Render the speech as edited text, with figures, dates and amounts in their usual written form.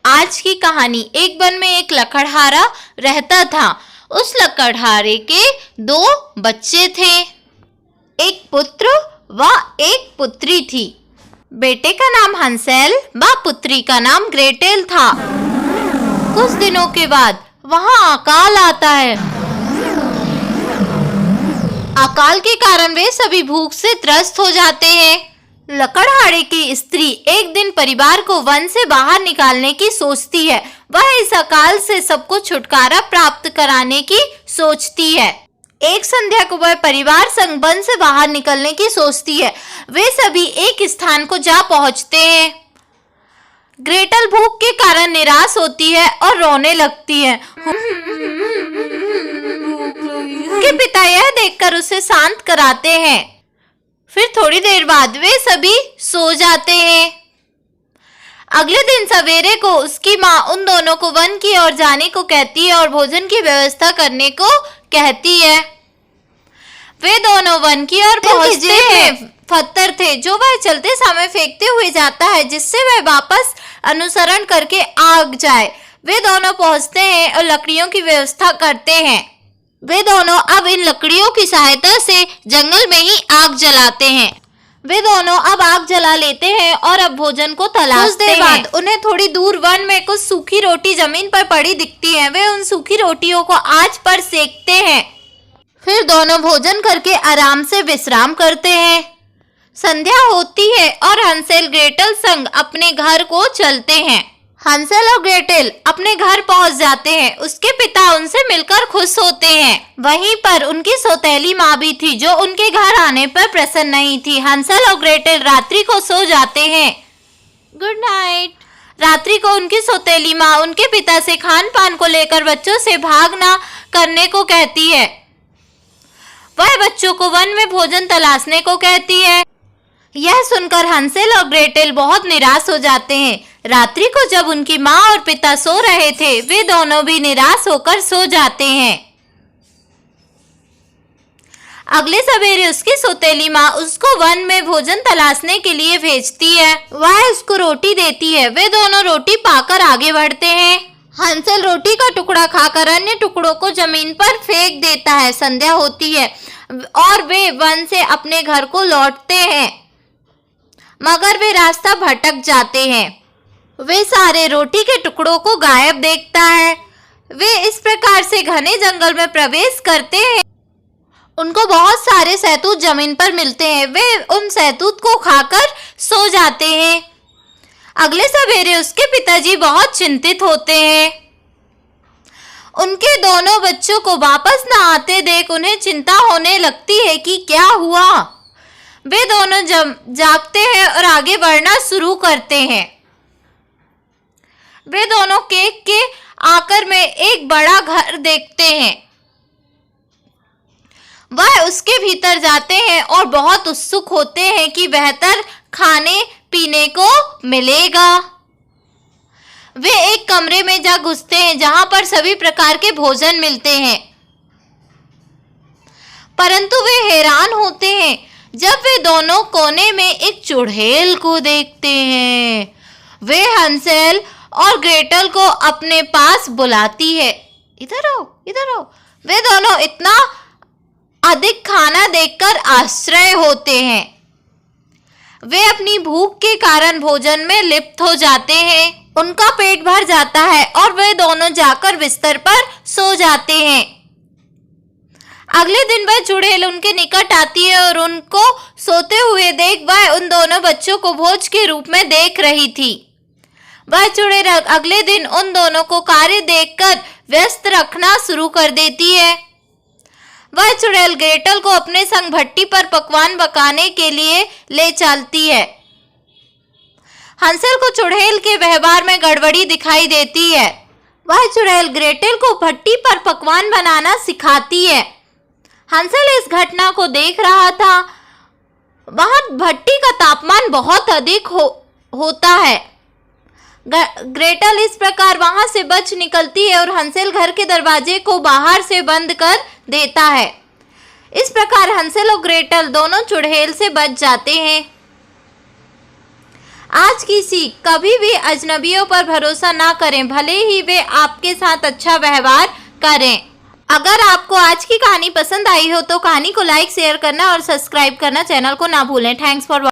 आज की कहानी। एक वन में एक लकड़हारा रहता था। उस लकड़हारे के 2 बच्चे थे, एक पुत्र व एक पुत्री थी। बेटे का नाम हंसेल व पुत्री का नाम ग्रेटेल था। कुछ दिनों के बाद वहां अकाल आता है। अकाल के कारण वे सभी भूख से त्रस्त हो जाते हैं। लकड़हारे की स्त्री एक दिन परिवार को वन से बाहर निकालने की सोचती है। वह इस अकाल से सबको छुटकारा प्राप्त कराने की सोचती है। एक संध्या को वह परिवार संग वन से बाहर निकलने की सोचती है। वे सभी एक स्थान को जा पहुंचते हैं। ग्रेटल भूख के कारण निराश होती है और रोने लगती है। उसके पिता यह देखकर उसे शांत कराते हैं। फिर थोड़ी देर बाद वे सभी सो जाते हैं। अगले दिन सवेरे को उसकी माँ उन दोनों को वन की ओर जाने को कहती है और भोजन की व्यवस्था करने को कहती है। वे दोनों वन की ओर पहुंचते हैं। पत्थर थे जो वह चलते समय फेंकते हुए जाता है, जिससे वह वापस अनुसरण करके आग जाए। वे दोनों पहुंचते हैं और लकड़ियों की व्यवस्था करते हैं। वे दोनों अब इन लकड़ियों की सहायता से जंगल में ही आग जलाते हैं। वे दोनों अब आग जला लेते हैं और अब भोजन को तलाशते हैं। कुछ देर बाद उन्हें थोड़ी दूर वन में कुछ सूखी रोटी जमीन पर पड़ी दिखती हैं। वे उन सूखी रोटियों को आग पर सेकते हैं। फिर दोनों भोजन करके आराम से विश्राम करते हैं। संध्या होती है और हंसेल ग्रेटल संग अपने घर को चलते हैं। हंसेल और ग्रेटेल अपने घर पहुंच जाते हैं। उसके पिता उनसे मिलकर खुश होते हैं। वहीं पर उनकी सौतेली माँ भी थी, जो उनके घर आने पर प्रसन्न नहीं थी। हंसेल और ग्रेटेल रात्रि को सो जाते हैं। Good night. रात्रि को उनकी सौतेली माँ उनके पिता से खान पान को लेकर बच्चों से भाग ना करने को कहती है। वह बच्चों को वन में भोजन तलाशने को कहती है। यह सुनकर हंसेल और ग्रेटेल बहुत निराश हो जाते हैं। रात्रि को जब उनकी माँ और पिता सो रहे थे, वे दोनों भी निराश होकर सो जाते हैं। अगले सवेरे उसकी सौतेली माँ उसको वन में भोजन तलाशने के लिए भेजती है। वह उसको रोटी देती है। वे दोनों रोटी पाकर आगे बढ़ते हैं। हंसेल रोटी का टुकड़ा खाकर अन्य टुकड़ों को जमीन पर फेंक देता है। संध्या होती है और वे वन से अपने घर को लौटते हैं, मगर वे रास्ता भटक जाते हैं। वे सारे रोटी के टुकड़ों को गायब देखता है। वे इस प्रकार से घने जंगल में प्रवेश करते हैं। उनको बहुत सारे शहतूत जमीन पर मिलते हैं। वे उन शहतूत को खाकर सो जाते हैं। अगले सवेरे उसके पिताजी बहुत चिंतित होते हैं। उनके दोनों बच्चों को वापस न आते देख उन्हें चिंता होने लगती है कि क्या हुआ। वे दोनों जागते हैं और आगे बढ़ना शुरू करते हैं। वे दोनों केक के आकर में एक बड़ा घर देखते हैं। वह उसके भीतर जाते हैं और बहुत उत्सुक होते हैं कि बेहतर खाने पीने को मिलेगा। वे एक कमरे में जा घुसते हैं जहां पर सभी प्रकार के भोजन मिलते हैं, परंतु वे हैरान होते हैं जब वे दोनों कोने में एक चुड़ैल को देखते हैं। वे हंसेल और ग्रेटल को अपने पास बुलाती है। इधर आओ, इधर आओ। वे दोनों इतना अधिक खाना देखकर आश्चर्य होते हैं। वे अपनी भूख के कारण भोजन में लिप्त हो जाते हैं। उनका पेट भर जाता है और वे दोनों जाकर बिस्तर पर सो जाते हैं। अगले दिन वह चुड़ैल उनके निकट आती है और उनको सोते हुए देख वह उन दोनों बच्चों को भोज के रूप में देख रही थी। वह चुड़ैल अगले दिन उन दोनों को कार्य देखकर व्यस्त रखना शुरू कर देती है। वह चुड़ैल ग्रेटल को अपने संग भट्टी पर पकवान पकाने के लिए ले चलती है। हंसेल को चुड़ैल के व्यवहार में गड़बड़ी दिखाई देती है। वह चुड़ैल ग्रेटल को भट्टी पर पकवान बनाना सिखाती है। हंसेल इस घटना को देख रहा था। वहां भट्टी का तापमान बहुत अधिक होता है। ग्रेटल इस प्रकार वहां से बच निकलती है और हंसेल घर के दरवाजे को बाहर से बंद कर देता है। इस प्रकार हंसेल और ग्रेटल दोनों चुड़ैल से बच जाते हैं। आज की सीख, कभी भी अजनबियों पर भरोसा ना करें, भले ही वे आपके साथ अच्छा व्यवहार करें। अगर आपको आज की कहानी पसंद आई हो तो कहानी को लाइक, शेयर करना और सब्सक्राइब करना चैनल को ना भूलें। Thanks for